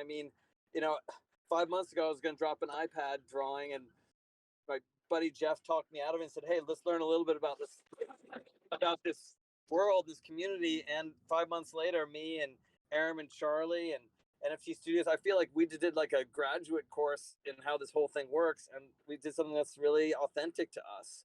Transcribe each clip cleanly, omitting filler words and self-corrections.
I mean, you know, 5 months ago I was going to drop an iPad drawing, and my buddy Jeff talked me out of it and said, "Hey, let's learn a little bit about this world, this community." And 5 months later, me and Aram and Charlie and NFT Studios, I feel like we did like a graduate course in how this whole thing works, and we did something that's really authentic to us.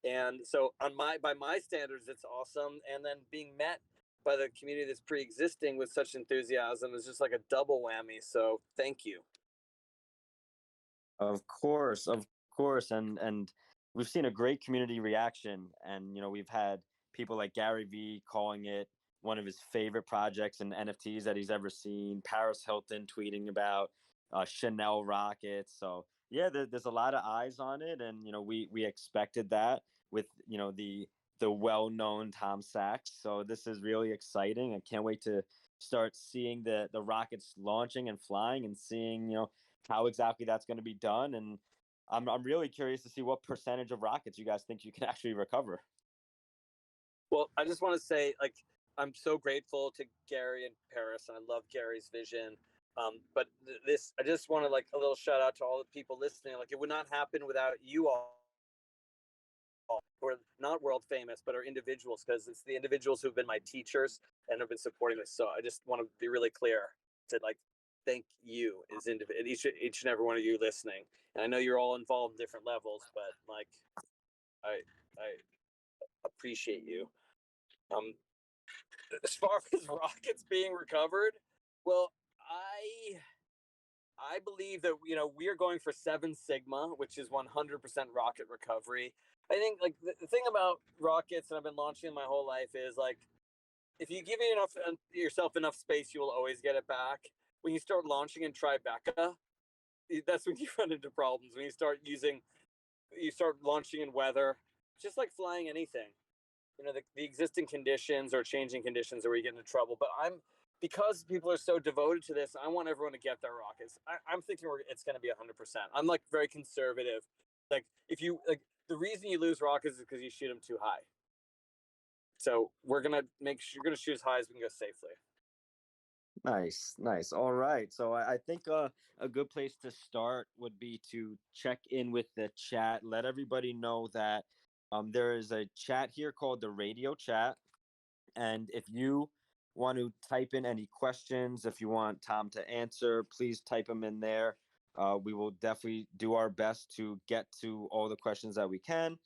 And so by my standards, it's awesome. And then being met by the community that's pre-existing with such enthusiasm is just like a double whammy. So thank you. Of course, and we've seen a great community reaction, and we've had people like Gary V calling it one of his favorite projects and NFTs that he's ever seen. Paris Hilton tweeting about Chanel rockets. So yeah, there's a lot of eyes on it, and we expected that with the well-known Tom Sachs. So this is really exciting. I can't wait to start seeing the rockets launching and flying, and seeing how exactly that's going to be done. And I'm really curious to see what percentage of rockets you guys think you can actually recover. Well, I just want to say, like, I'm so grateful to Gary and Paris, and I love Gary's vision. But this, I just want to like a little shout out to all the people listening. Like, it would not happen without you all, who are not world famous, but are individuals, because it's the individuals who've been my teachers and have been supporting this. So I just want to be really clear to like thank you as each and every one of you listening. And I know you're all involved in different levels, but like I appreciate you. As far as rockets being recovered, well, I believe that we are going for 7 sigma, which is 100% rocket recovery. I think like the thing about rockets, and I've been launching my whole life, is like if you give yourself enough space, you will always get it back. When you start launching in Tribeca, that's when you run into problems. When you start launching in weather, just like flying anything. The existing conditions or changing conditions are where you get into trouble. But because people are so devoted to this, I want everyone to get their rockets. I'm thinking it's going to be 100%. I'm like very conservative. Like if you like, the reason you lose rockets is because you shoot them too high. So we're gonna make sure you're gonna shoot as high as we can go safely. Nice. All right. So I think a good place to start would be to check in with the chat. Let everybody know that there is a chat here called the radio chat. And if you want to type in any questions, if you want Tom to answer, please type them in there. We will definitely do our best to get to all the questions that we can.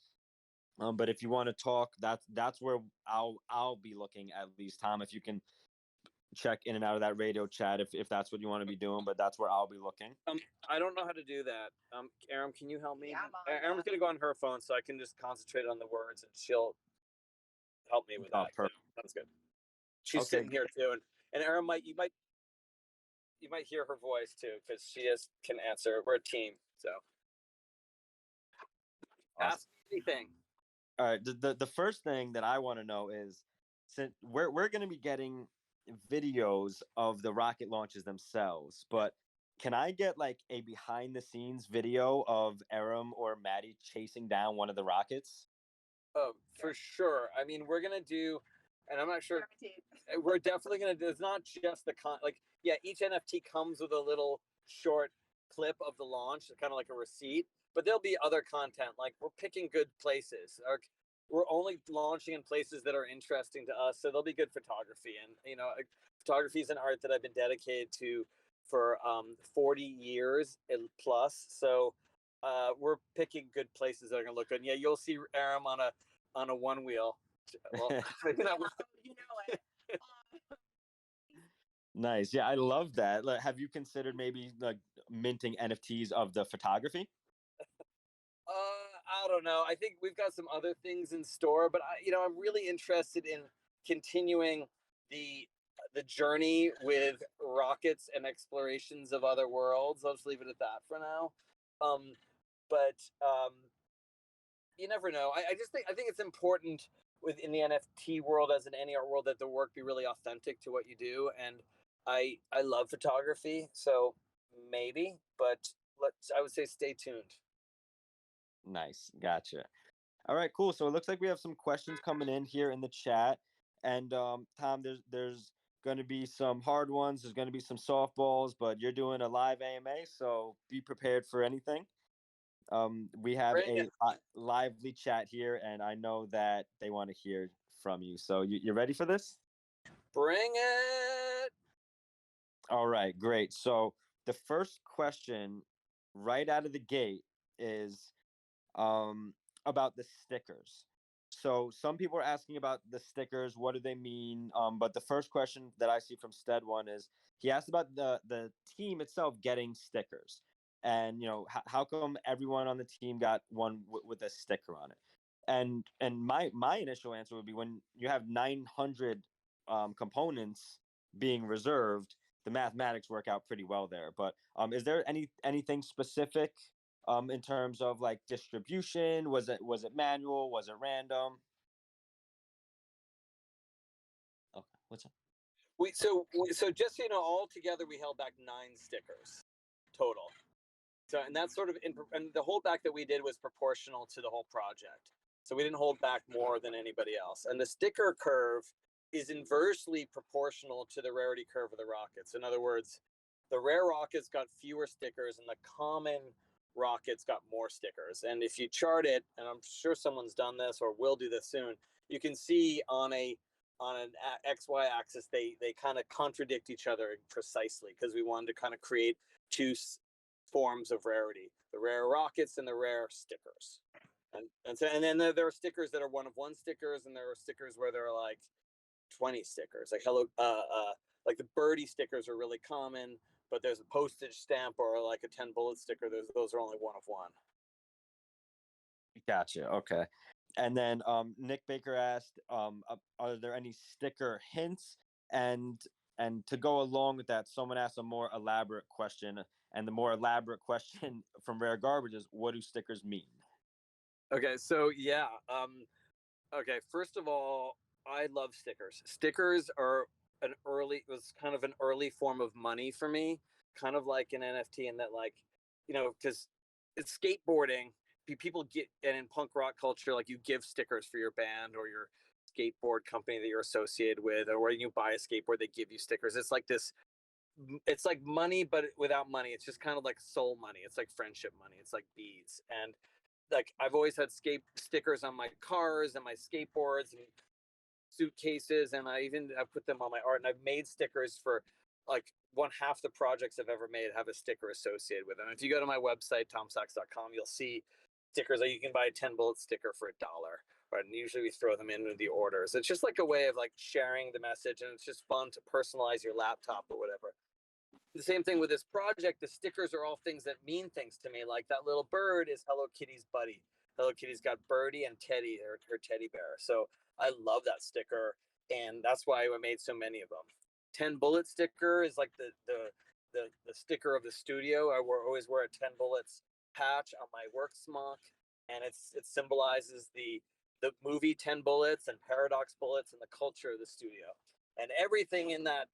But if you want to talk, that's where I'll be looking, at least. Tom, if you can check in and out of that radio chat, if that's what you want to be doing, but that's where I'll be looking. I don't know how to do that. Aram, can you help me? Yeah, Aram's gonna go on her phone, so I can just concentrate on the words, and she'll help me with that. Perfect. That's good. She's sitting here too, and Aram you might hear her voice too, because she can answer. We're a team, so awesome. Ask anything. All right. The first thing that I want to know is, since we're going to be getting videos of the rocket launches themselves, but can I get like a behind the scenes video of Aram or Maddie chasing down one of the rockets? Oh, for sure. I mean, we're gonna do, and I'm not sure. We're definitely gonna do. It's not just each NFT comes with a little short clip of the launch, kind of like a receipt. But there'll be other content. Like we're picking good places. We're only launching in places that are interesting to us, so there'll be good photography. And photography is an art that I've been dedicated to for 40 years plus. So we're picking good places that are gonna look good. And yeah, you'll see Aram on a one wheel. Well, maybe not. You know it. Nice. Yeah, I love that. Like, have you considered maybe like minting NFTs of the photography? I don't know. I think we've got some other things in store, but I'm really interested in continuing the journey with rockets and explorations of other worlds. I'll just leave it at that for now. But you never know. I think it's important within the NFT world, as in any art world, that the work be really authentic to what you do. And I love photography, so maybe, but I would say stay tuned. Nice. Gotcha. All right, cool. So it looks like we have some questions coming in here in the chat. And Tom, there's going to be some hard ones. There's going to be some softballs, but you're doing a live AMA, so be prepared for anything. We have Bring a it. lively chat here, and I know that they want to hear from you. So you ready for this? Bring it. All right, great. So the first question right out of the gate is about the stickers. So some people are asking about the stickers. What do they mean? But the first question that I see from Stead one is he asked about the team itself getting stickers, and how come everyone on the team got one with a sticker on it? And my initial answer would be when you have 900 components being reserved, the mathematics work out pretty well there. But is there anything specific in terms of like distribution? Was it manual? Was it random? Okay, what's up? So just so you know, all together we held back 9 stickers total. So and that's sort of and the holdback that we did was proportional to the whole project. So we didn't hold back more than anybody else. And the sticker curve is inversely proportional to the rarity curve of the rockets. In other words, the rare rockets got fewer stickers and the common rockets got more stickers. And if you chart it, and I'm sure someone's done this or will do this soon, you can see on an XY axis they kind of contradict each other precisely because we wanted to kind of create two forms of rarity: the rare rockets and the rare stickers. And then there are stickers that are one of one stickers, and there are stickers where there are like 20 stickers. Like like the birdie stickers are really common, but there's a postage stamp or like a 10 bullet sticker. Those are only one of one. Gotcha. Okay. And then Nick Baker asked, are there any sticker hints? And to go along with that, someone asked a more elaborate question, and the more elaborate question from Rare Garbage is, what do stickers mean? Okay, so yeah. Okay, first of all, I love stickers. Stickers are was kind of an early form of money for me, kind of like an NFT, in that like, because it's skateboarding. People get, and in punk rock culture, like you give stickers for your band or your skateboard company that you're associated with, or when you buy a skateboard, they give you stickers. It's like this. It's like money, but without money. It's just kind of like soul money. It's like friendship money. It's like beads. And like I've always had skate stickers on my cars and my skateboards and suitcases, and I put them on my art, and I've made stickers for like one half the projects I've ever made have a sticker associated with them. If you go to my website tomsachs.com, you'll see stickers that you can buy a 10 bullet sticker for $1. Right? And usually we throw them into the orders. It's just like a way of like sharing the message, and it's just fun to personalize your laptop or whatever. The same thing with this project. The stickers are all things that mean things to me. Like that little bird is Hello Kitty's buddy. Hello Kitty's got Birdie and Teddy, her teddy bear. So I love that sticker, and that's why I made so many of them. 10 bullet sticker is like the sticker of the studio. Always wear a 10 bullets patch on my work smock, and it symbolizes the movie 10 bullets and paradox bullets and the culture of the studio. And everything in that,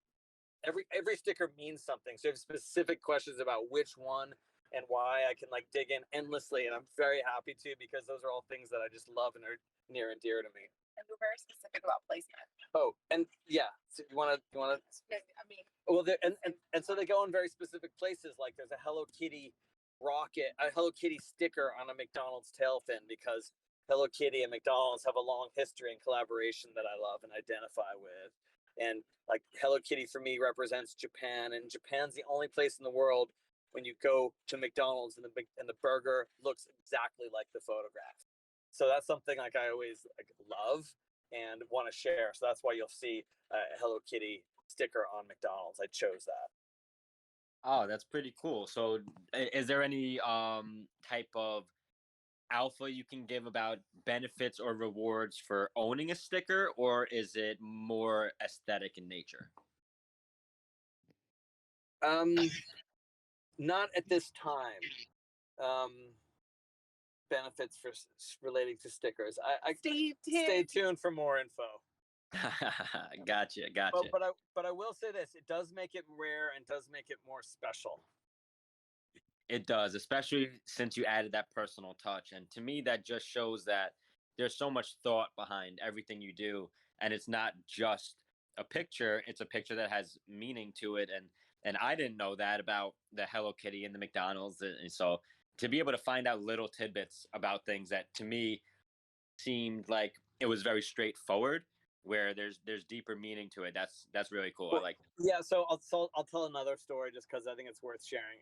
every sticker means something. So if you have specific questions about which one and why, I can like dig in endlessly, and I'm very happy to, because those are all things that I just love and are near and dear to me. And we're very specific about placement. Oh, and yeah, so you want to. I mean, well, and so they go in very specific places. Like there's a Hello Kitty rocket, a Hello Kitty sticker on a McDonald's tail fin, because Hello Kitty and McDonald's have a long history and collaboration that I love and identify with. And like Hello Kitty for me represents Japan, and Japan's the only place in the world when you go to McDonald's and the burger looks exactly like the photograph. So that's something like I always like love and want to share. So that's why you'll see a Hello Kitty sticker on McDonald's. I chose that. Oh, that's pretty cool. So, is there any type of alpha you can give about benefits or rewards for owning a sticker, or is it more aesthetic in nature? Not at this time. Benefits for relating to stickers. I stay tuned for more info. Gotcha. But I will say this: it does make it rare and does make it more special. It does, especially since you added that personal touch. And to me, that just shows that there's so much thought behind everything you do. And it's not just a picture, it's a picture that has meaning to it, and I didn't know that about the Hello Kitty and the McDonald's, and so to be able to find out little tidbits about things that to me seemed like it was very straightforward, where there's deeper meaning to it. That's really cool. I Well, like. yeah, I'll tell another story just because I think it's worth sharing.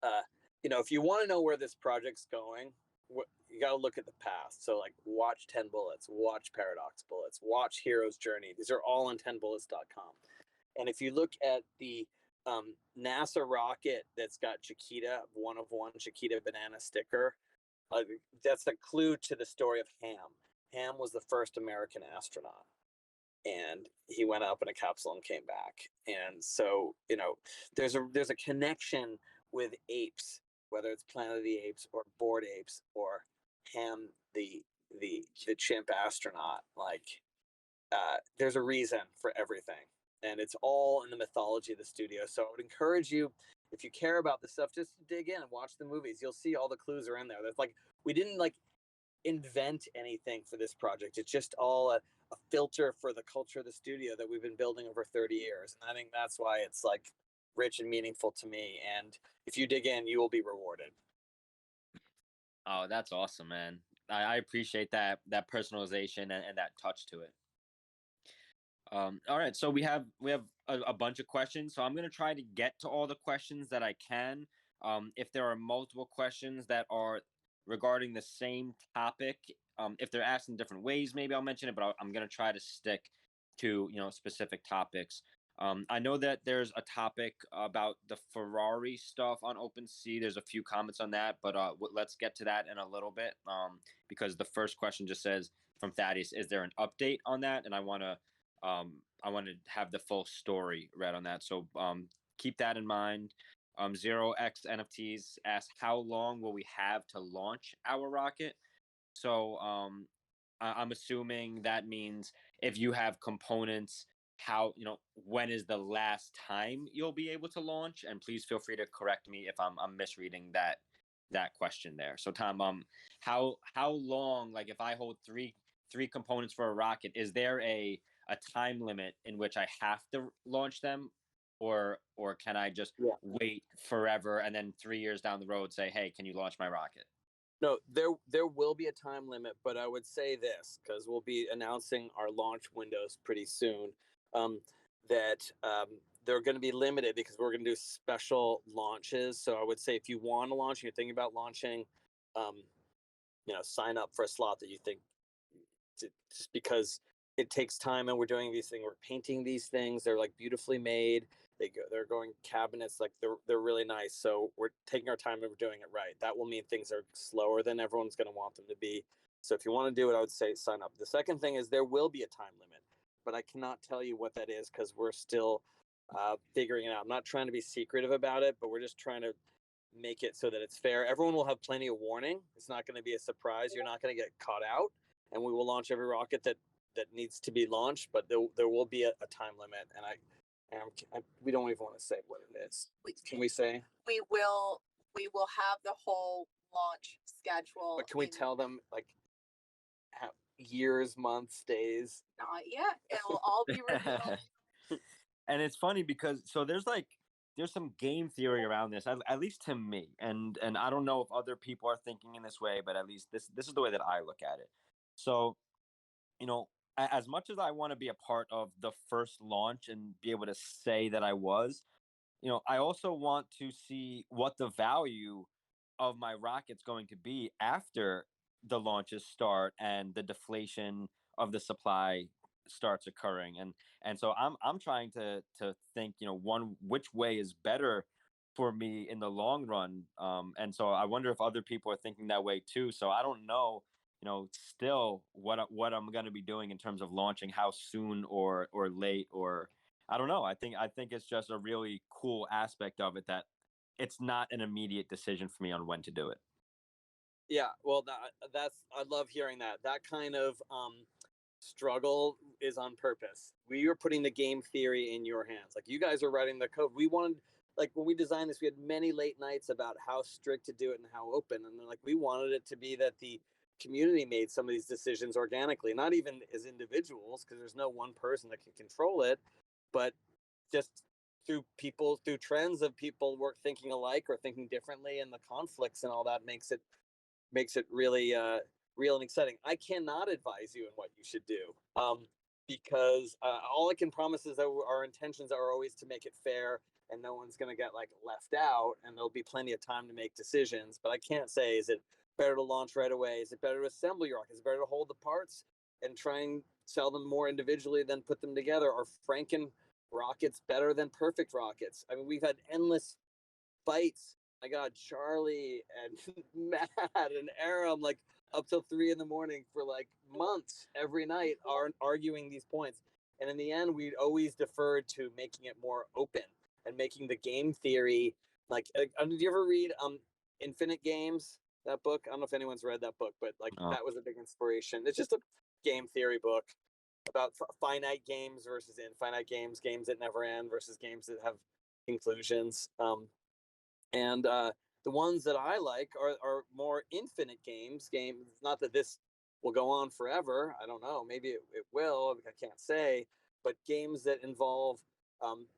Uh, if you want to know where this project's going, you got to look at the past. So like, watch 10 Bullets, watch Paradox Bullets, watch Hero's Journey. These are all on 10bullets.com. And if you look at the NASA rocket that's got Chiquita, one of one Chiquita banana sticker, that's a clue to the story of Ham. Ham was the first American astronaut, and he went up in a capsule and came back. And so, there's a connection with apes, whether it's Planet of the Apes or Bored Apes or Ham, the chimp astronaut. Like, there's a reason for everything, and it's all in the mythology of the studio. So I would encourage you, if you care about this stuff, just dig in and watch the movies. You'll see all the clues are in there. That's like, we didn't like invent anything for this project. It's just all a filter for the culture of the studio that we've been building over 30 years. And I think that's why it's like rich and meaningful to me. And if you dig in, you will be rewarded. Oh, that's awesome, man. I appreciate that personalization and that touch to it. All right, so we have a bunch of questions. So I'm gonna try to get to all the questions that I can. If there are multiple questions that are regarding the same topic, if they're asked in different ways, maybe I'll mention it. But I'm gonna try to stick to specific topics. I know that there's a topic about the Ferrari stuff on OpenSea. There's a few comments on that, but let's get to that in a little bit. Because the first question just says from Thaddeus, "Is there an update on that?" And I want to have the full story read on that. So keep that in mind. 0x NFTs asks, how long will we have to launch our rocket? So I'm assuming that means if you have components, how when is the last time you'll be able to launch? And please feel free to correct me if I'm misreading that question there. So Tom, how long? Like if I hold three components for a rocket, is there a time limit in which I have to launch them, or can I just wait forever and then 3 years down the road say, hey, can you launch my rocket? No, there will be a time limit, but I would say this, because we'll be announcing our launch windows pretty soon. That they're going to be limited because we're going to do special launches. So I would say if you want to launch, you're thinking about launching, sign up for a slot that you think, just because it takes time and we're doing these things. We're painting these things. They're like beautifully made. They're going cabinets, like they're really nice. So we're taking our time and we're doing it right. That will mean things are slower than everyone's going to want them to be. So if you want to do it, I would say sign up. The second thing is there will be a time limit, but I cannot tell you what that is because we're still figuring it out. I'm not trying to be secretive about it, but we're just trying to make it so that it's fair. Everyone will have plenty of warning. It's not going to be a surprise. You're not going to get caught out, and we will launch every rocket that needs to be launched, but there will be a time limit, and we don't even want to say what it is. Can we say? We will have the whole launch schedule. But can we tell them like years, months, days? Not yet. It will all be revealed. And it's funny because there's some game theory around this, at least to me, and I don't know if other people are thinking in this way, but at least this is the way that I look at it. So, as much as I want to be a part of the first launch and be able to say that I was, I also want to see what the value of my rocket's going to be after the launches start and the deflation of the supply starts occurring. And so I'm trying to think, which way is better for me in the long run. And so I wonder if other people are thinking that way too. So I don't know, still what I'm going to be doing in terms of launching, how soon or late, or I don't know. I think it's just a really cool aspect of it that it's not an immediate decision for me on when to do it. Yeah, well, I love hearing that. That kind of struggle is on purpose. We are putting the game theory in your hands. Like, you guys are writing the code. We wanted, like, when we designed this, we had many late nights about how strict to do it and how open. And then, like, we wanted it to be that the community made some of these decisions organically, not even as individuals, because there's no one person that can control it, but just through trends of people thinking alike or thinking differently, and the conflicts and all that makes it really real and exciting. I cannot advise you in what you should do, because all I can promise is that our intentions are always to make it fair, and no one's going to get like left out, and there'll be plenty of time to make decisions. But I can't say, is it better to launch right away? Is it better to assemble your rockets? Is it better to hold the parts and try and sell them more individually than put them together? Are Franken rockets better than perfect rockets? I mean, we've had endless fights. My God, Charlie and Matt and Aram, like up till 3 a.m. for like months every night, are arguing these points. And in the end, we'd always deferred to making it more open and making the game theory like. Did you ever read Infinite Games? That book? I don't know if anyone's read that book, but like that was a big inspiration. It's just a game theory book about finite games versus infinite games, games that never end versus games that have conclusions. And the ones that I like are more infinite games. Not that this will go on forever. I don't know. Maybe it will. I can't say. But games that involve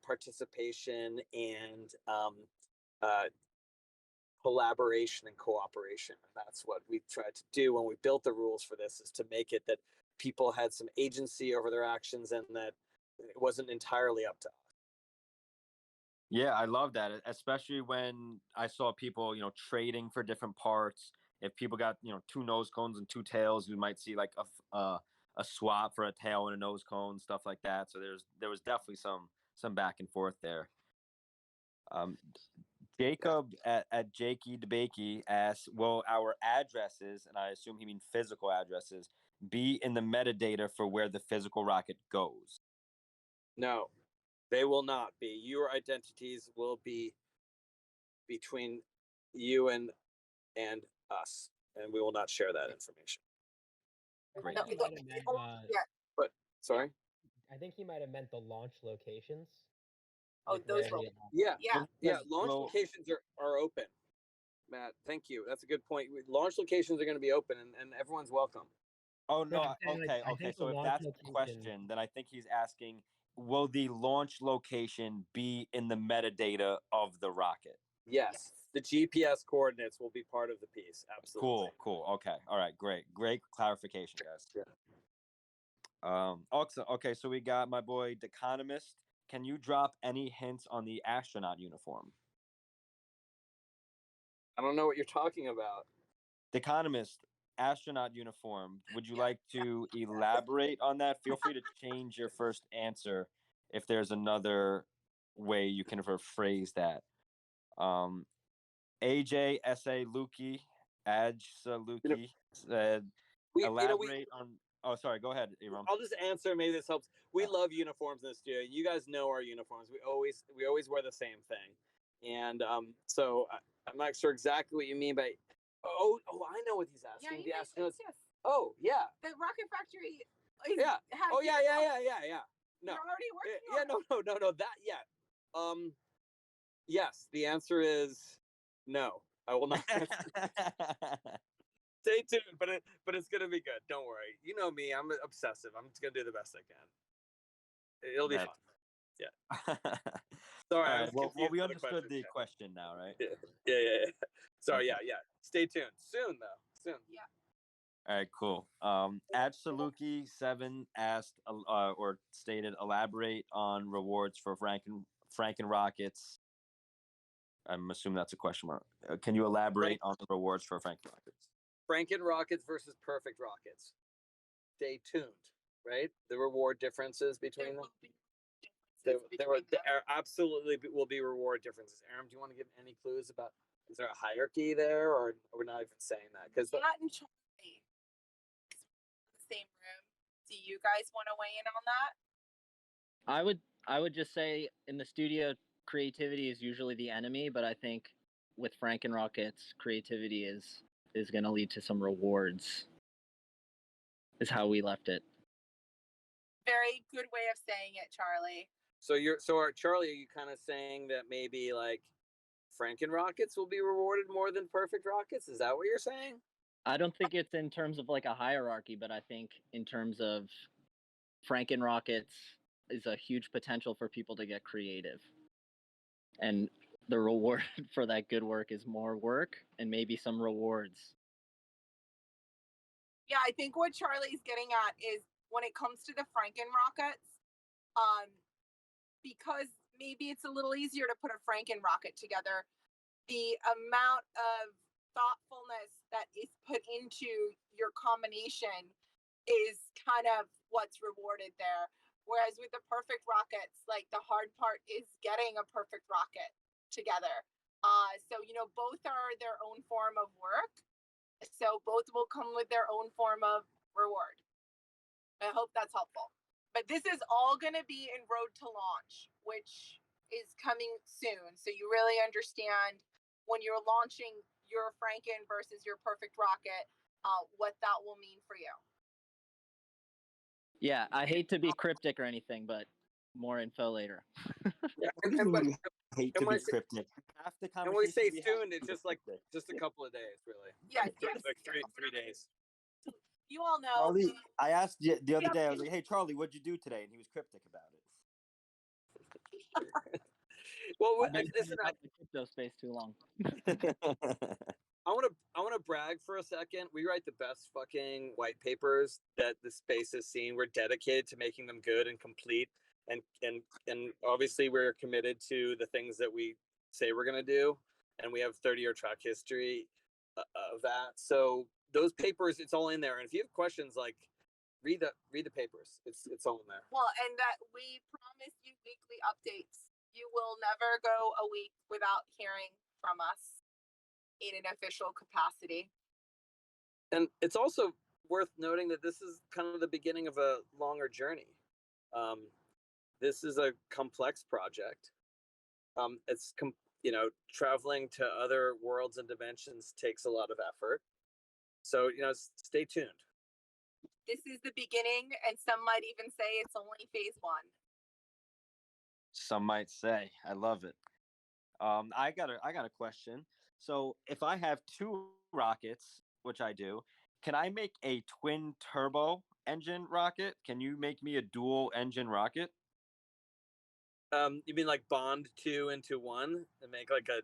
participation and collaboration and cooperation. And that's what we tried to do when we built the rules for this, is to make it that people had some agency over their actions and that it wasn't entirely up to us. Yeah, I love that, especially when I saw people, trading for different parts. If people got, 2 nose cones and 2 tails, we might see like a swap for a tail and a nose cone, stuff like that. So there was definitely some back and forth there. Jacob at Jakey DeBakey asks, will our addresses, and I assume he means physical addresses, be in the metadata for where the physical rocket goes? No, they will not be. Your identities will be between you and us, and we will not share that information. Great. No, He might have meant, But sorry. I think he might have meant the launch locations. Oh, those where will- the, Yeah, Yeah. Launch Well- locations are open. Matt, thank you. That's a good point. Launch locations are going to be open, and everyone's welcome. Oh No, no, I'm saying, like, I okay. think So the if launch that's the location- question, then I think he's asking, will the launch location be in the metadata of the rocket? Yes, the GPS coordinates will be part of the piece. Absolutely. Cool. Okay. All right. Great clarification, guys. Yeah. Also, okay. So we got my boy Deconomist. Can you drop any hints on the astronaut uniform? I don't know what you're talking about. Deconomist, astronaut uniform. Would you like to elaborate on that? Feel free to change your first answer if there's another way you can rephrase that. AJ SA Lukey, Luki said, elaborate on. Oh, sorry. Go ahead, Iram. I'll just answer. Maybe this helps. We love uniforms in the studio. You guys know our uniforms. We always wear the same thing, and so I'm not sure exactly what you mean by. Oh, I know what he's asking. Yeah, The astronauts. yes. Oh, yeah. The rocket factory. Is, Yeah. has Oh, yeah. No. You're already working Yeah, on it. no. That, yeah. Yes. The answer is no. I will not. Stay tuned, but it's gonna be good. Don't worry. You know me. I'm obsessive. I'm just gonna do the best I can. It'll be fun. Yeah. Sorry. All I right. was Well, we confused by understood the question. question now, right? Yeah. Sorry. Okay. Yeah. Stay tuned. Soon, though. Soon. Yeah. All right, cool. Absoluki7 asked or stated, elaborate on rewards for Franken rockets. I'm assuming that's a question mark. Can you elaborate on the rewards for Franken rockets? Franken rockets versus perfect rockets. Stay tuned. Right. The reward differences between them. There absolutely will be reward differences. Aram, do you want to give any clues about? Is there a hierarchy there, or we're not even saying that? Because Not in Charlie. The same room. Do you guys want to weigh in on that? I would just say in the studio, creativity is usually the enemy, but I think with Franken Rockets, creativity is going to lead to some rewards. Is how we left it. Very good way of saying it, Charlie. So Charlie, are you kind of saying that maybe like Franken rockets will be rewarded more than perfect rockets? Is that what you're saying? I don't think it's in terms of like a hierarchy, but I think in terms of Franken Rockets is a huge potential for people to get creative. And the reward for that good work is more work and maybe some rewards. Yeah, I think what Charlie's getting at is when it comes to the Franken rockets, because maybe it's a little easier to put a Franken rocket together, the amount of thoughtfulness that is put into your combination is kind of what's rewarded there. Whereas with the perfect rockets, like the hard part is getting a perfect rocket together. So, both are their own form of work. So both will come with their own form of reward. I hope that's helpful. But this is all going to be in Road to Launch, which is coming soon. So you really understand when you're launching your Franken versus your perfect rocket, what that will mean for you. Yeah, I hate to be cryptic or anything, but more info later. And Really hate to when be I say- cryptic. Half the and when we say conversation soon, it's just like cryptic. just a couple of days, really. Yes, Like three days. You all know. Charlie, I asked the other day. I was like, "Hey, Charlie, what'd you do today?" And he was cryptic about Well, I've been listen, out the crypto space too long. it. I want to brag for a second. We write the best fucking white papers that the space has seen. We're dedicated to making them good and complete, and obviously we're committed to the things that we say we're gonna do, and we have 30-year track history of that. So those papers, it's all in there. And if you have questions, like read the papers. It's all in there. Well, and that we promise you weekly updates. You will never go a week without hearing from us in an official capacity. And it's also worth noting that this is kind of the beginning of a longer journey. This is a complex project. It's traveling to other worlds and dimensions takes a lot of effort. So stay tuned. This is the beginning, and some might even say it's only phase 1. Some might say. I love it. I got a question. So if I have 2 rockets, which I do, can I make a twin turbo engine rocket? Can you make me a dual engine rocket? You mean like bond 2 into 1 and make like a?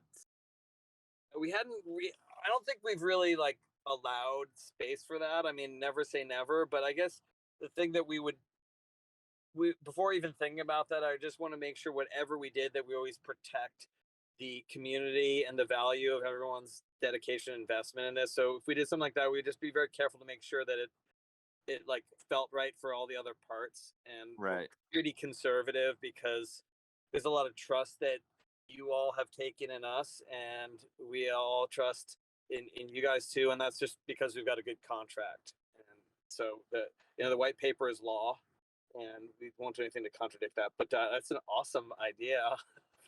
I don't think we've really like allowed space for that. I mean, never say never, but I guess the thing that we before even thinking about that, I just want to make sure whatever we did that we always protect the community and the value of everyone's dedication and investment in this. So if we did something like that, we'd just be very careful to make sure that it like felt right for all the other parts, and Right. pretty conservative because there's a lot of trust that you all have taken in us, and we all trust in you guys too, and that's just because we've got a good contract. And so the white paper is law, and we won't do anything to contradict that. But that's an awesome idea.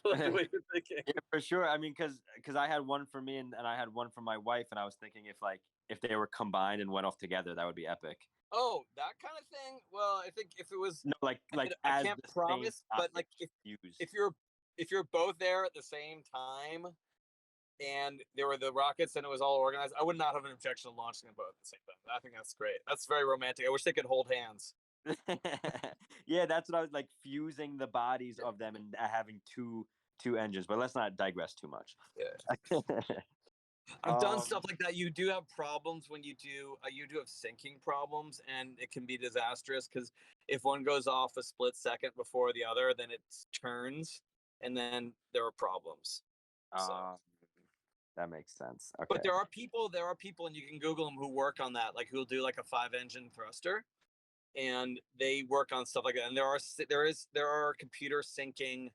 I like the way you're thinking. Yeah, for sure. I mean, because I had one for me and I had one for my wife, and I was thinking if they were combined and went off together, that would be epic. Oh, that kind of thing. Well, I think if it was No, like I as can't the same promise, but like object used. if you're both there at the same time, and there were the rockets and it was all organized, I would not have an objection to launching them both at the same time. I think that's great. That's very romantic. I wish they could hold hands. Yeah, that's what I was like, fusing the bodies of them and having two engines. But let's not digress too much. Yeah. I've done Um, stuff like that. You do have problems when you do have syncing problems, and it can be disastrous because if one goes off a split second before the other, then it turns, and then there are problems. So. That makes sense. Okay. But there are people, and you can Google them who work on that, like who'll do like a 5-engine thruster, and they work on stuff like that. And there are computer syncing,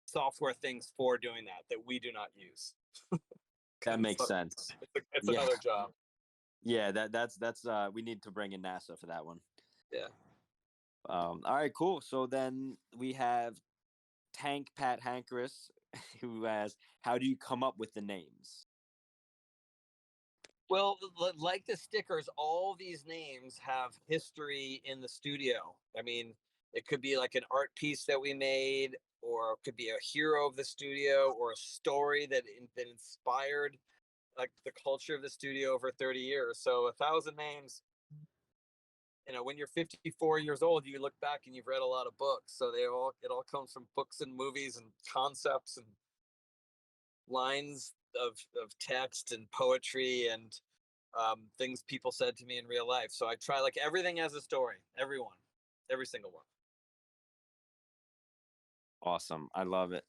software things for doing that we do not use. That makes sense. It's Yeah. another job. Yeah, that's we need to bring in NASA for that one. Yeah. All right, cool. So then we have Tank Pat Hankeris, who asks, how do you come up with the names? Well, like the stickers, all these names have history in the studio. I mean, it could be like an art piece that we made, or it could be a hero of the studio, or a story that inspired like the culture of the studio over 30 years. So 1,000 names. When you're 54 years old, you look back and you've read a lot of books. So it all comes from books and movies and concepts and lines of text and poetry and things people said to me in real life. So I try, like, everything has a story. Every single one. Awesome. I love it.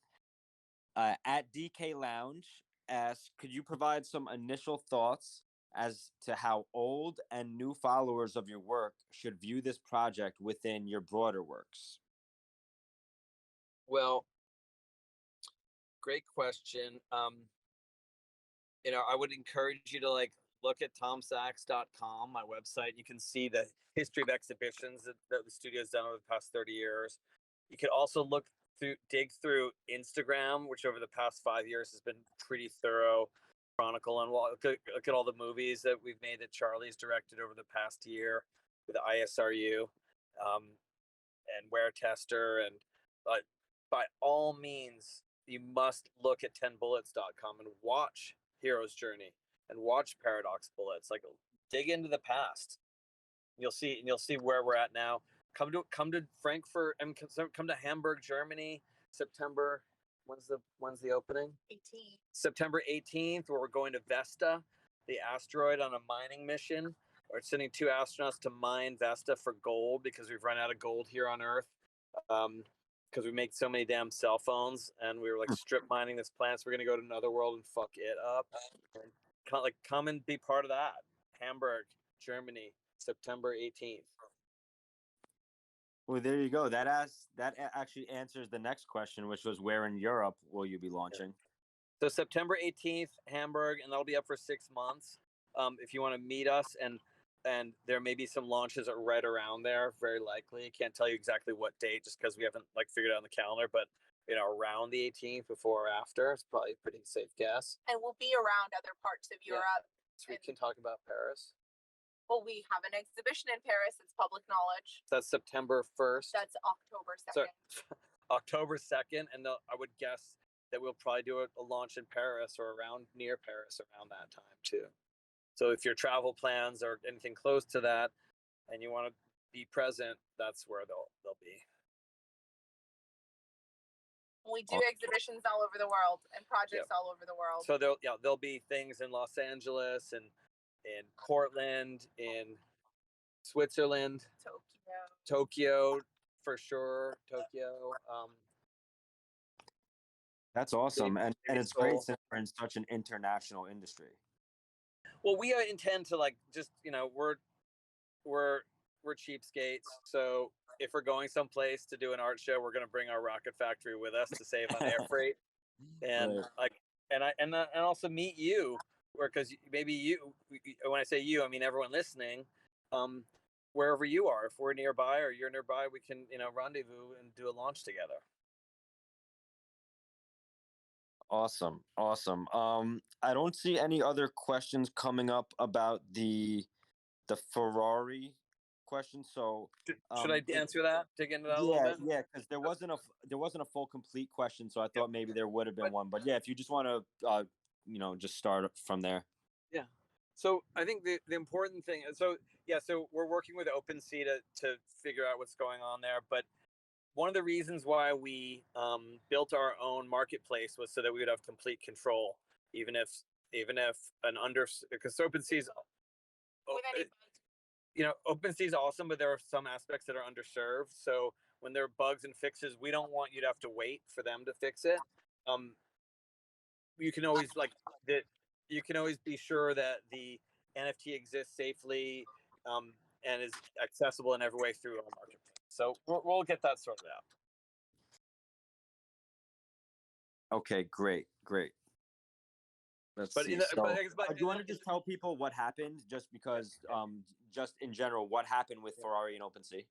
At DK Lounge asks, could you provide some initial thoughts as to how old and new followers of your work should view this project within your broader works? Well, great question. I would encourage you to look at tomsachs.com, my website. You can see the history of exhibitions that the studio's done over the past 30 years. You could also dig through Instagram, which over the past 5 years has been pretty thorough chronicle, and look at all the movies that we've made that Charlie's directed over the past year with ISRU and Wear Tester. And by all means, you must look at 10bullets.com and watch Hero's Journey and watch Paradox Bullets. Like, dig into the past. You'll see where we're at now. Come to Frankfurt and come to Hamburg, Germany, September. When's the opening? 18th. September 18th, where we're going to Vesta, the asteroid, on a mining mission. We're sending 2 astronauts to mine Vesta for gold because we've run out of gold here on Earth. Because we make so many damn cell phones, and we were like strip mining this planet. So we're gonna go to another world and fuck it up. And come and be part of that. Hamburg, Germany, September 18th. Well, there you go. That actually answers the next question, which was, where in Europe will you be launching? So September 18th, Hamburg, and that'll be up for 6 months. If you want to meet us, and there may be some launches right around there, very likely. Can't tell you exactly what date, just because we haven't figured out on the calendar, but around the 18th, before or after, it's probably a pretty safe guess. And we'll be around other parts of Europe. So we can talk about Paris. Well, we have an exhibition in Paris. It's public knowledge. That's September 1st. That's October 2nd. So, October 2nd, and I would guess that we'll probably do a launch in Paris or near Paris around that time too. So if your travel plans or anything close to that, and you want to be present, that's where they'll be. We do exhibitions all over the world and projects all over the world. So there'll be things in Los Angeles and in Portland, in Switzerland, Tokyo for sure, Tokyo. That's awesome, and it's great since we're in such an international industry. Well, we intend to just we're cheapskates, so if we're going someplace to do an art show, we're going to bring our rocket factory with us to save on air freight, and and also meet you, because maybe you. When I say you, I mean everyone listening. Wherever you are, if we're nearby or you're nearby, we can rendezvous and do a launch together. Awesome. I don't see any other questions coming up about the Ferrari question. So should I answer that? Dig into that a little bit? Yeah, because there wasn't a full complete question, so I thought maybe there would have been one. But yeah, if you just want to just start from there. Yeah. So I think the important thing. So we're working with OpenSea to figure out what's going on there, but one of the reasons why we built our own marketplace was so that we would have complete control, even if because OpenSea's OpenSea's awesome, but there are some aspects that are underserved. So when there are bugs and fixes, we don't want you to have to wait for them to fix it. You can always you can always be sure that the NFT exists safely and is accessible in every way through our marketplace. So we'll get that sorted out. Okay, great. Let's see. Do you want to just tell people what happened, just because, just in general, what happened with Ferrari and OpenSea?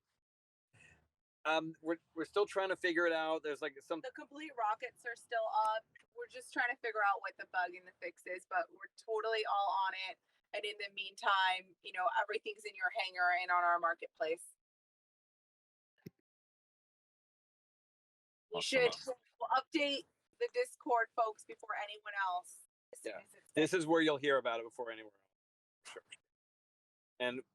We're still trying to figure it out. There's the complete rockets are still up. We're just trying to figure out what the bug and the fix is, but we're totally all on it. And in the meantime, everything's in your hangar and on our marketplace. We should update the Discord folks before anyone else. as soon Yeah. as it's This is where you'll hear about it before anywhere else. Sure.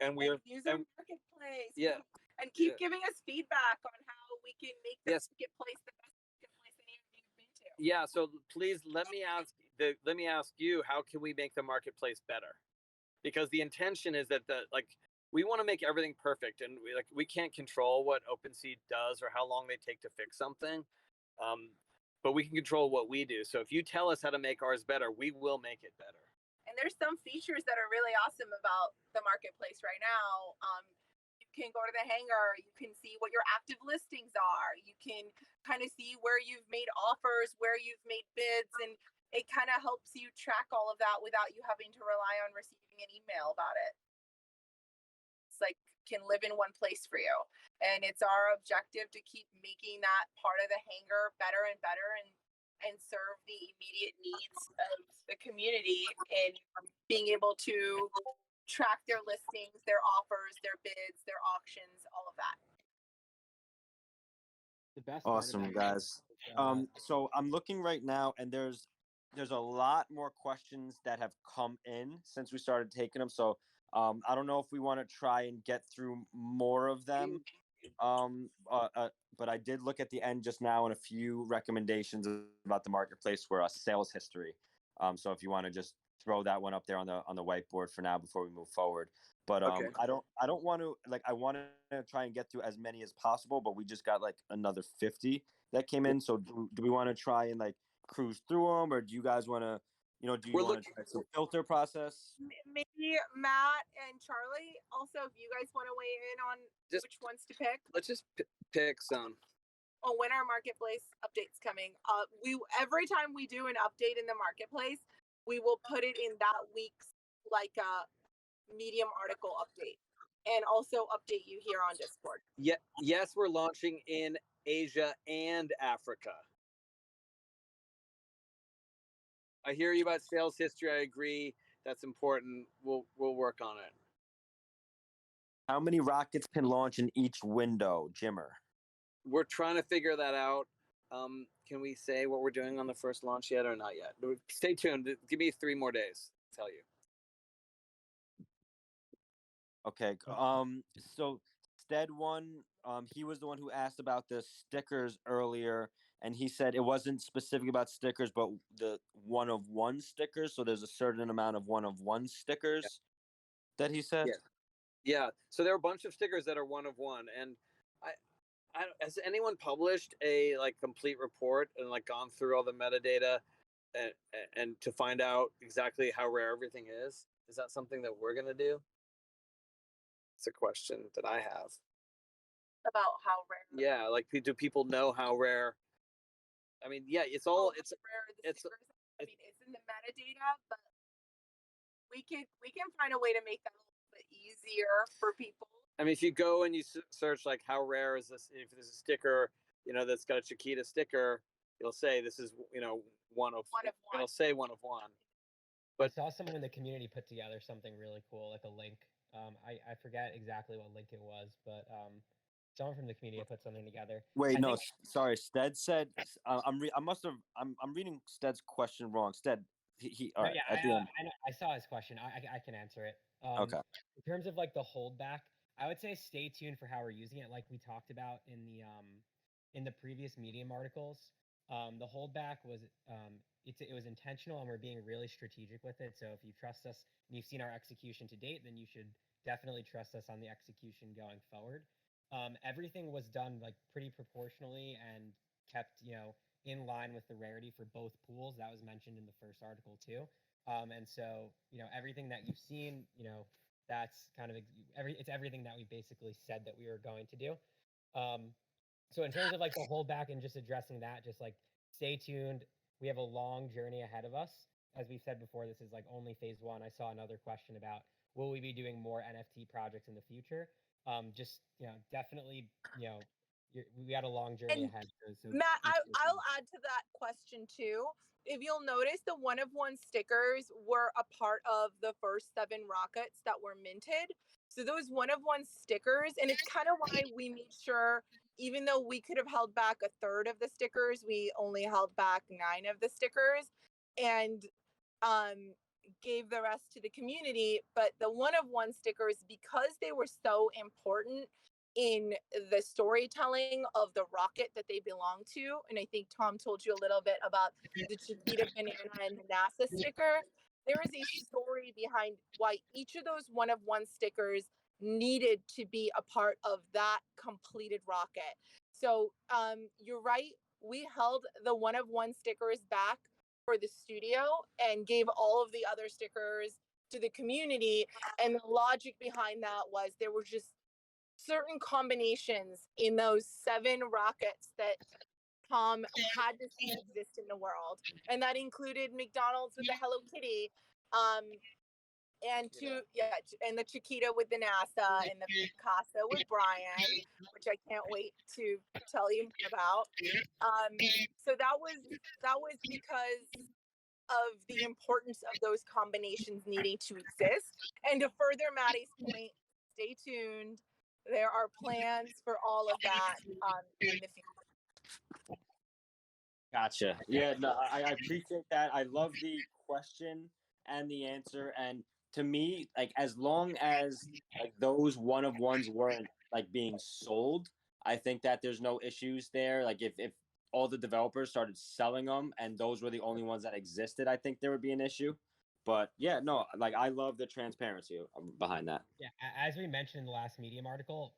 And we are use our and, marketplace. yeah. And keep Yeah. giving us feedback on how we can make the Yes. marketplace the best marketplace any of you've been to. Yeah, so please let me ask you, how can we make the marketplace better? Because the intention is that we want to make everything perfect, and we can't control what OpenSea does or how long they take to fix something. But we can control what we do. So if you tell us how to make ours better, we will make it better. And there's some features that are really awesome about the marketplace right now. You can go to the hangar, you can see what your active listings are, you can kind of see where you've made offers, where you've made bids, and it kind of helps you track all of that without you having to rely on receiving an email about it. It's like can live in one place for you. And it's our objective to keep making that part of the hangar better and better and serve the immediate needs of the community and being able to track their listings, their offers, their bids, their auctions, all of that. The best part Awesome, about it guys. is, So I'm looking right now, and there's a lot more questions that have come in since we started taking them. So I don't know if we want to try and get through more of them. But I did look at the end just now and a few recommendations about the marketplace for a sales history. So if you want to just throw that one up there on the whiteboard for now before we move forward. But Okay. I don't want to I want to try and get through as many as possible, but we just got like another 50 that came in. So do we want to try and cruise through them, or do you guys want to do you want to try some filter process? Maybe Matt and Charlie also, if you guys want to weigh in on which ones to pick. Let's just pick some. Oh, when our marketplace update's coming. Every time we do an update in the marketplace, we will put it in that week's Medium article update, and also update you here on Discord. Yeah, yes, we're launching in Asia and Africa. I hear you about sales history. I agree. That's important. We'll work on it. How many rockets can launch in each window, Jimmer? We're trying to figure that out. Can we say what we're doing on the first launch yet or not yet? Stay tuned. Give me 3 more days. I'll tell you. Okay. So Stead one, he was the one who asked about the stickers earlier, and he said it wasn't specific about stickers, but the 1-of-1 stickers. So there's a certain amount of 1-of-1 stickers that he said. Yeah. So there are a bunch of stickers that are 1-of-1, and has anyone published a complete report and gone through all the metadata and to find out exactly how rare everything is? Is that something that we're gonna do? It's a question that I have. About how rare. Yeah, do people know how rare? I mean, yeah, it's all rare the stickers. I mean, it's in the metadata, but we can find a way to make that a little bit easier for people. I mean, if you go and you search how rare is this? If there's a sticker, that's got a Chiquita sticker, you'll say this is 1-of-1. It'll say 1-of-1. But I saw someone in the community put together something really cool, like a link. I forget exactly what link it was, but someone from the community put something together. Wait, sorry. Stead said I'm reading Stead's question wrong. Stead, he all right. I saw his question. I can answer it. Okay. In terms of the holdback, I would say stay tuned for how we're using it. Like we talked about in the previous Medium articles, the holdback was it was intentional, and we're being really strategic with it. So if you trust us and you've seen our execution to date, then you should definitely trust us on the execution going forward. Everything was done pretty proportionally and kept in line with the rarity for both pools. That was mentioned in the first article too. And so everything that you've seen, that's kind of it's everything that we basically said that we were going to do. So in terms of the holdback and just addressing that, just stay tuned. We have a long journey ahead of us. As we've said before, this is only phase 1. I saw another question about will we be doing more NFT projects in the future? Just definitely we got a long journey ahead. So Matt, I'll add to that question too. If you'll notice, the 1-of-1 stickers were a part of the first 7 rockets that were minted. So those 1-of-1 stickers, and it's kind of why we made sure, even though we could have held back a third of the stickers, we only held back 9 of the stickers. And gave the rest to the community. But the one-of-one stickers, because they were so important in the storytelling of the rocket that they belong to, and I think Tom told you a little bit about the Chiquita banana and the NASA sticker, there is a story behind why each of those one-of-one stickers needed to be a part of that completed rocket. So you're right, we held the one-of-one stickers back for the studio and gave all of the other stickers to the community. And the logic behind that was there were just certain combinations in those 7 rockets that Tom had to see exist in the world. And that included McDonald's with the Hello Kitty, and and the Chiquita with the NASA, and the Picasso with Brian, which I can't wait to tell you about. So that was because of the importance of those combinations needing to exist. And to further Maddie's point, stay tuned. There are plans for all of that in the future. Gotcha. Yeah, no, I appreciate that. I love the question and the answer. And to me, like as long as like those one of ones weren't like being sold, I think that there's no issues there. Like if all the developers started selling them and those were the only ones that existed, I think there would be an issue. But yeah, no, like I love the transparency behind that. Yeah, as we mentioned in the last Medium article,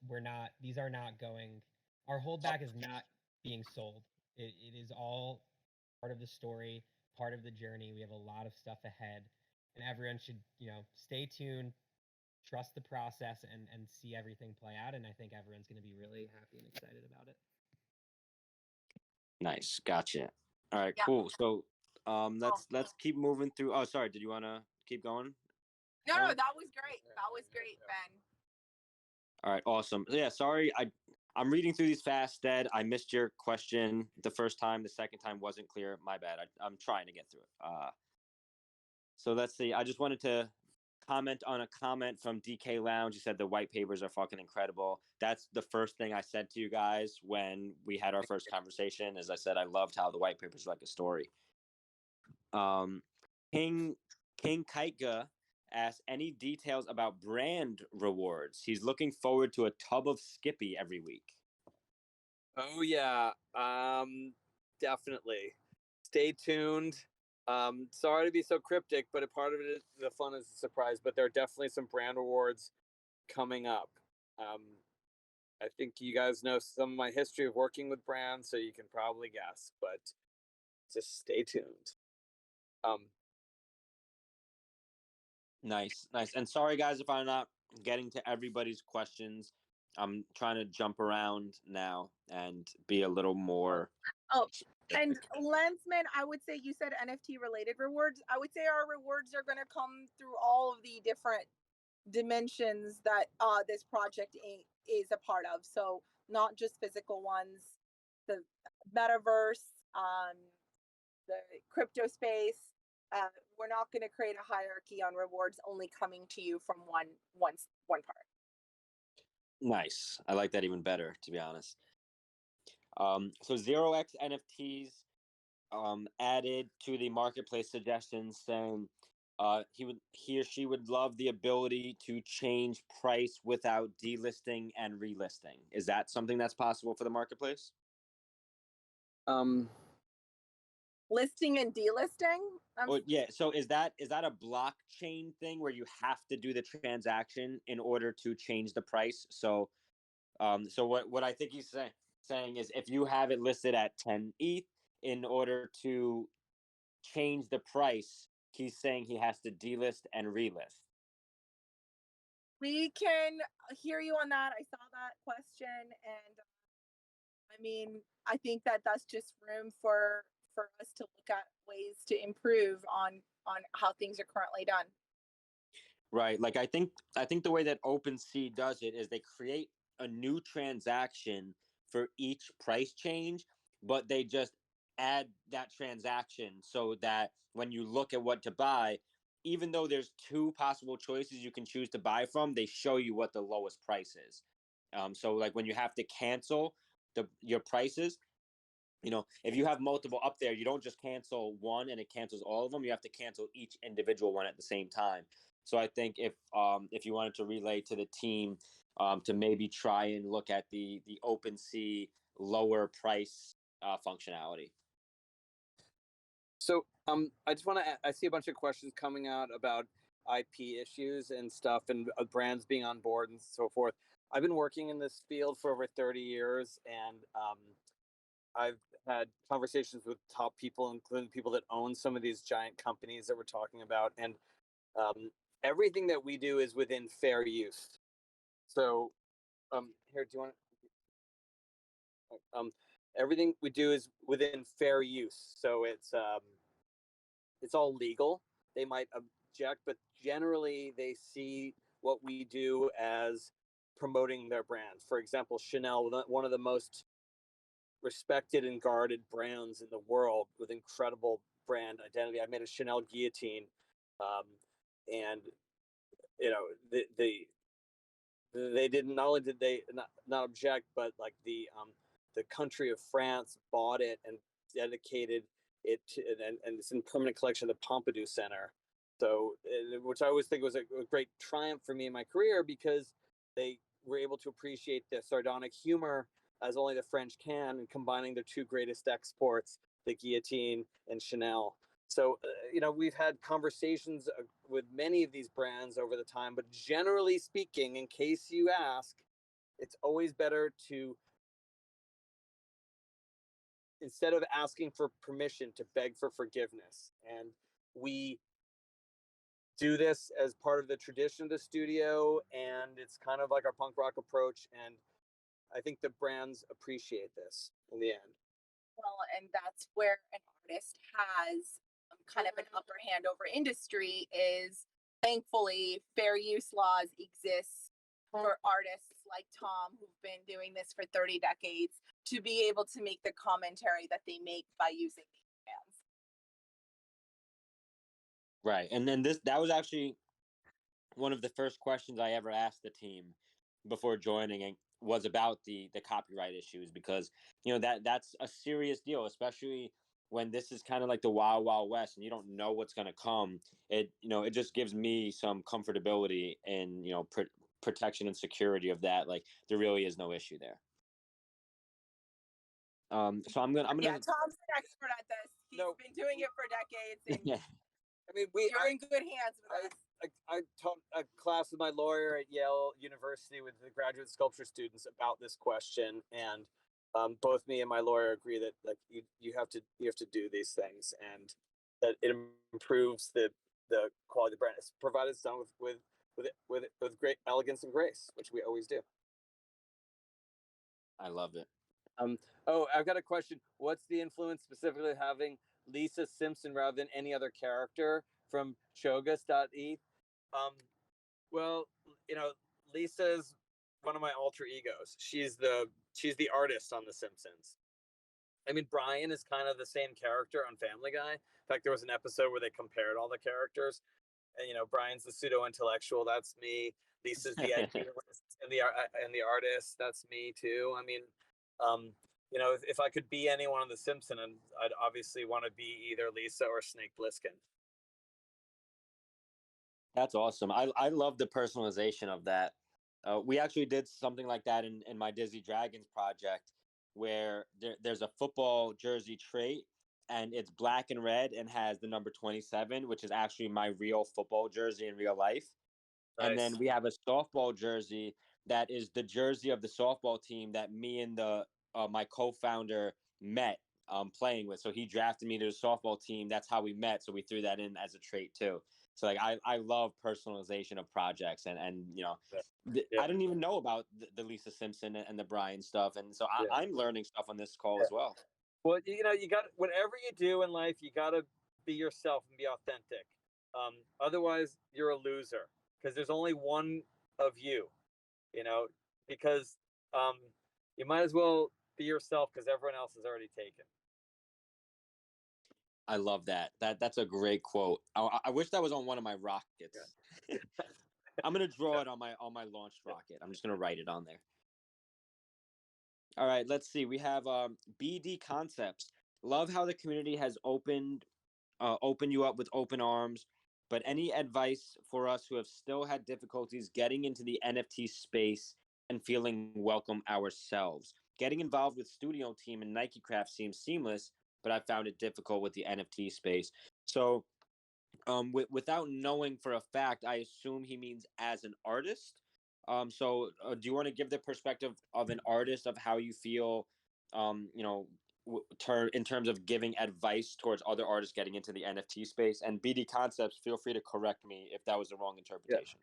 these are not going, our holdback is not being sold. It is all part of the story, part of the journey. We have a lot of stuff ahead, and everyone should, stay tuned, trust the process, and see everything play out. And I think everyone's going to be really happy and excited about it. Nice, gotcha. All right, Yeah. cool. So let's keep moving through. Oh, sorry, did you want to keep going? No, that was great. That was great, Ben. All right, awesome. Yeah, sorry, I'm reading through these fast, Dad. I missed your question the first time. The second time wasn't clear. My bad. I'm trying to get through it. So let's see. I just wanted to comment on a comment from DK Lounge. He said the white papers are fucking incredible. That's the first thing I said to you guys when we had our first conversation. As I said, I loved how the white papers are like a story. King Kaika asked any details about brand rewards. He's looking forward to a tub of Skippy every week. Oh yeah, definitely. Stay tuned. Sorry to be so cryptic, but a part of it is the fun is the surprise. But there are definitely some brand rewards coming up. I think you guys know some of my history of working with brands, so you can probably guess. But just stay tuned. Nice. And sorry guys if I'm not getting to everybody's questions. I'm trying to jump around now and be a little more. Oh, and Lensman, I would say you said NFT related rewards. I would say our rewards are going to come through all of the different dimensions that this project is a part of. So not just physical ones, the metaverse, the crypto space. We're not going to create a hierarchy on rewards only coming to you from one part. Nice. I like that even better, to be honest. So 0x NFTs added to the marketplace suggestions, saying he or she would love the ability to change price without delisting and relisting. Is that something that's possible for the marketplace? Listing and delisting. Yeah. So is that a blockchain thing where you have to do the transaction in order to change the price? So what I think he's saying is if you have it listed at 10 ETH, in order to change the price, he's saying he has to delist and relist. We can hear you on that. I saw that question, and I mean, I think that that's just room for us to look at ways to improve on how things are currently done. Right. Like I think the way that OpenSea does it is they create a new transaction for each price change, but they just add that transaction so that when you look at what to buy, even though there's 2 possible choices you can choose to buy from, they show you what the lowest price is. So like when you have to cancel your prices, if you have multiple up there, you don't just cancel one and it cancels all of them. You have to cancel each individual one at the same time. So I think if you wanted to relay to the team to maybe try and look at the OpenSea lower price functionality. So I just want to. I see a bunch of questions coming out about IP issues and stuff, and brands being on board and so forth. I've been working in this field for over 30 years, and I've had conversations with top people, including people that own some of these giant companies that we're talking about, and everything that we do is within fair use. So, here, do you want? Everything we do is within fair use. So it's all legal. They might object, but generally they see what we do as promoting their brand. For example, Chanel, one of the most respected and guarded brands in the world with incredible brand identity. I made a Chanel guillotine, and they didn't, not only did they not object, but like the country of France bought it and dedicated it to, and it's in permanent collection at the Pompidou Center. So, which I always think was a great triumph for me in my career, because they were able to appreciate the sardonic humor as only the French can, and combining their two greatest exports, the guillotine and Chanel. So, we've had conversations with many of these brands over the time, but generally speaking, in case you ask, it's always better to, instead of asking for permission, to beg for forgiveness. And we do this as part of the tradition of the studio, and it's kind of like our punk rock approach. And I think the brands appreciate this in the end. Well, and that's where an artist has kind of an upper hand over industry, is thankfully fair use laws exist for artists like Tom, who've been doing this for 30 decades, to be able to make the commentary that they make by using these brands. Right. And then that was actually one of the first questions I ever asked the team before joining, and was about the copyright issues, because that's a serious deal, especially when this is kind of like the wild west and you don't know what's going to come. It just gives me some comfortability in protection and security of that. Like, there really is no issue there. So I'm gonna Yeah, Tom's an expert at this. He's been doing it for decades, and yeah. I mean, you're in good hands with us. I taught a class with my lawyer at Yale University with the graduate sculpture students about this question, and both me and my lawyer agree that, like, you have to do these things, and that it improves the quality of the brand, provided it's done with great elegance and grace, which we always do. I love it. I've got a question. What's the influence specifically having Lisa Simpson rather than any other character from Chogus.eth? Well, Lisa's one of my alter egos. She's the artist on The Simpsons. I mean, Brian is kind of the same character on Family Guy. In fact, there was an episode where they compared all the characters, and Brian's the pseudo intellectual. That's me. Lisa's the idealist and the artist. That's me too. I mean, if I could be anyone on The Simpsons, I'd obviously want to be either Lisa or Snake Plissken. That's awesome. I love the personalization of that. We actually did something like that in my Disney Dragons project, where there's a football jersey trait, and it's black and red and has the number 27, which is actually my real football jersey in real life. Nice. And then we have a softball jersey that is the jersey of the softball team that me and my co-founder met playing with. So he drafted me to the softball team. That's how we met. So we threw that in as a trait too. So, like, I love personalization of projects, and I didn't even know about the Lisa Simpson and the Brian stuff, and so I'm learning stuff on this call as well. Well, you got, whatever you do in life, you got to be yourself and be authentic. Otherwise, you're a loser, because there's only one of you. Because you might as well be yourself, because everyone else is already taken. I love that. That's a great quote. I wish that was on one of my rockets. Yeah. I'm gonna draw it on my launched rocket. I'm just gonna write it on there. All right, let's see. We have BD Concepts. Love how the community has opened you up with open arms. But any advice for us who have still had difficulties getting into the NFT space and feeling welcome ourselves? Getting involved with Studio Team and Nike Craft seems seamless, but I found it difficult with the NFT space. So, without knowing for a fact, I assume he means as an artist. Do you want to give the perspective of an artist of how you feel, you know, in terms of giving advice towards other artists getting into the NFT space? And BD Concepts, feel free to correct me if that was the wrong interpretation.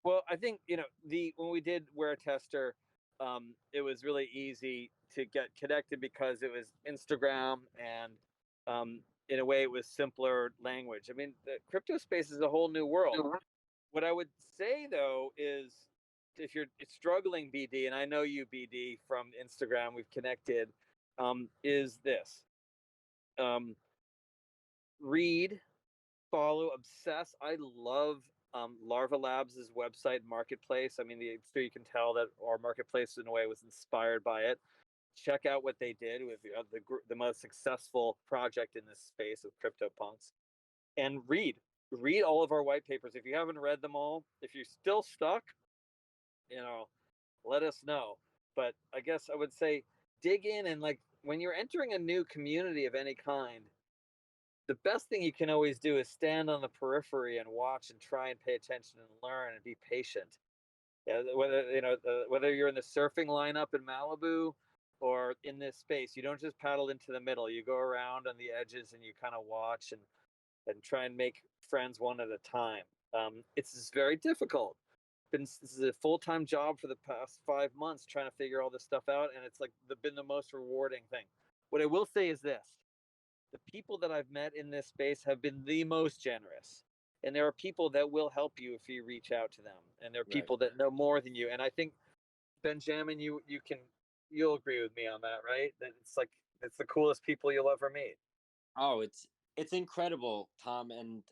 Well, I think the when we did Wear a Tester, it was really easy to get connected because it was Instagram and in a way it was simpler language. I mean, the crypto space is a whole new world. What I would say though is if you're struggling BD, and I know you BD from Instagram, we've connected, is this: read, follow, obsess. I love Larva Labs' website marketplace. I mean, I'm sure you can tell that our marketplace in a way was inspired by it. Check out what they did with the most successful project in this space of CryptoPunks, and read all of our white papers. If you haven't read them all, if you're still stuck, let us know. But I guess I would say dig in, and like when you're entering a new community of any kind, the best thing you can always do is stand on the periphery and watch and try and pay attention and learn and be patient. Yeah, whether you're in the surfing lineup in Malibu or in this space, you don't just paddle into the middle. You go around on the edges and you kind of watch and try and make friends one at a time. It's just very difficult. This is a full-time job for the past 5 months trying to figure all this stuff out, and it's like been the most rewarding thing. What I will say is this: the people that I've met in this space have been the most generous. And there are people that will help you if you reach out to them. And there are people that know more than you. And I think, Benjamin, you'll agree with me on that, right? That it's the coolest people you'll ever meet. Oh, it's incredible, Tom, and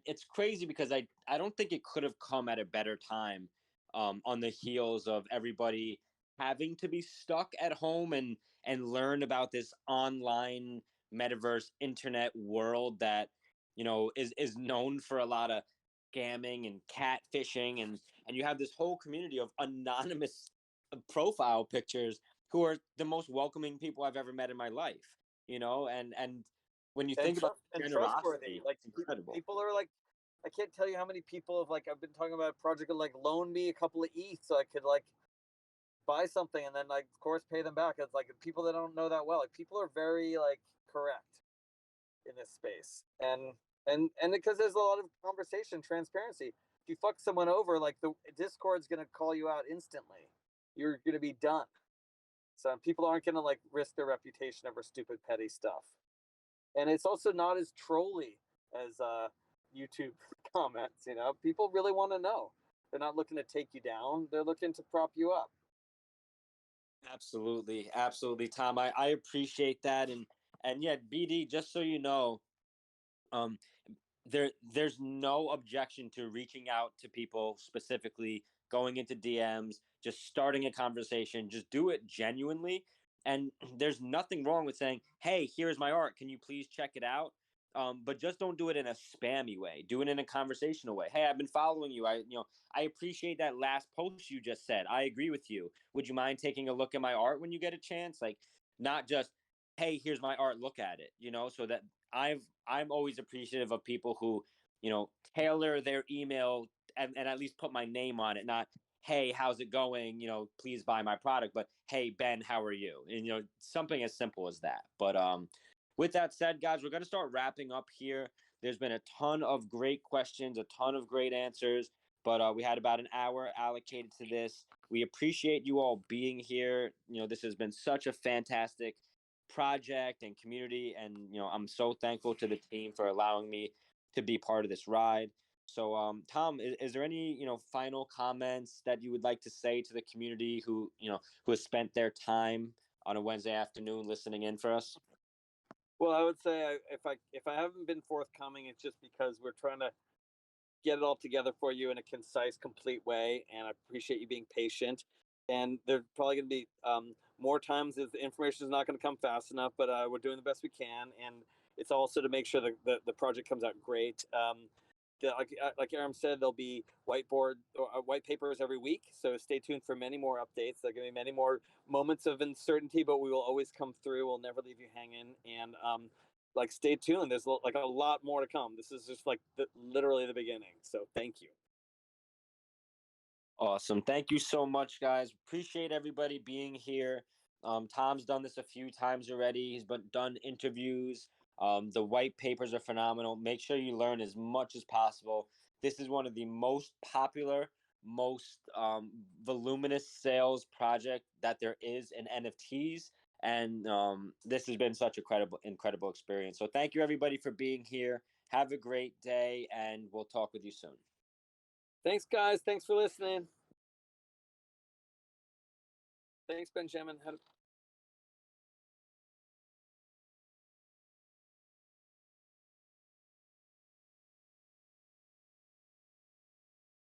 it's crazy because I don't think it could have come at a better time, on the heels of everybody having to be stuck at home and learn about this online metaverse internet world that is known for a lot of scamming and catfishing, and you have this whole community of anonymous profile pictures who are the most welcoming people I've ever met in my life, and when you think about trustworthy, generosity, like it's incredible. people are like, I can't tell you how many people have I've been talking about a project of loan me a couple of ETH so I could buy something and then of course pay them back. It's like people that I don't know that well. People are very correct in this space, and because there's a lot of conversation, transparency. If you fuck someone over, the Discord's gonna call you out instantly. You're gonna be done. So people aren't gonna risk their reputation over stupid petty stuff. And it's also not as trolly as YouTube comments. People really want to know. They're not looking to take you down. They're looking to prop you up. Absolutely, absolutely, Tom. I appreciate that, and yeah, BD. Just so you know, um, there's no objection to reaching out to people specifically, going into DMs, just starting a conversation. Just do it genuinely, and there's nothing wrong with saying, "Hey, here's my art. Can you please check it out?" But just don't do it in a spammy way. Do it in a conversational way. Hey, I've been following you. I appreciate that last post you just said. I agree with you. Would you mind taking a look at my art when you get a chance? Not just, hey, here's my art. Look at it. So that I'm always appreciative of people who, tailor their email and at least put my name on it. Not, hey, how's it going? Please buy my product. But hey, Ben, how are you? And something as simple as that. But with that said, guys, we're going to start wrapping up here. There's been a ton of great questions, a ton of great answers, but we had about an hour allocated to this. We appreciate you all being here. This has been such a fantastic project and community, and I'm so thankful to the team for allowing me to be part of this ride. So, Tom, is there any final comments that you would like to say to the community who has spent their time on a Wednesday afternoon listening in for us? Well, I would say if I haven't been forthcoming, it's just because we're trying to get it all together for you in a concise, complete way, and I appreciate you being patient. and there's probably going to be more times if the information is not going to come fast enough, but we're doing the best we can, and it's also to make sure that the project comes out great. Like Aram said, there'll be white papers every week, so stay tuned for many more updates. There are going to be many more moments of uncertainty, but we will always come through. We'll never leave you hanging, and like stay tuned. There's like a lot more to come. This is just like literally the beginning. So thank you. Awesome. Thank you so much, guys. Appreciate everybody being here. Tom's done this a few times already. He's done interviews. The white papers are phenomenal. Make sure you learn as much as possible. This is one of the most popular, most voluminous sales project that there is in NFTs. And this has been such a incredible experience. So thank you, everybody, for being here. Have a great day, and we'll talk with you soon. Thanks, guys. Thanks for listening. Thanks, Benjamin.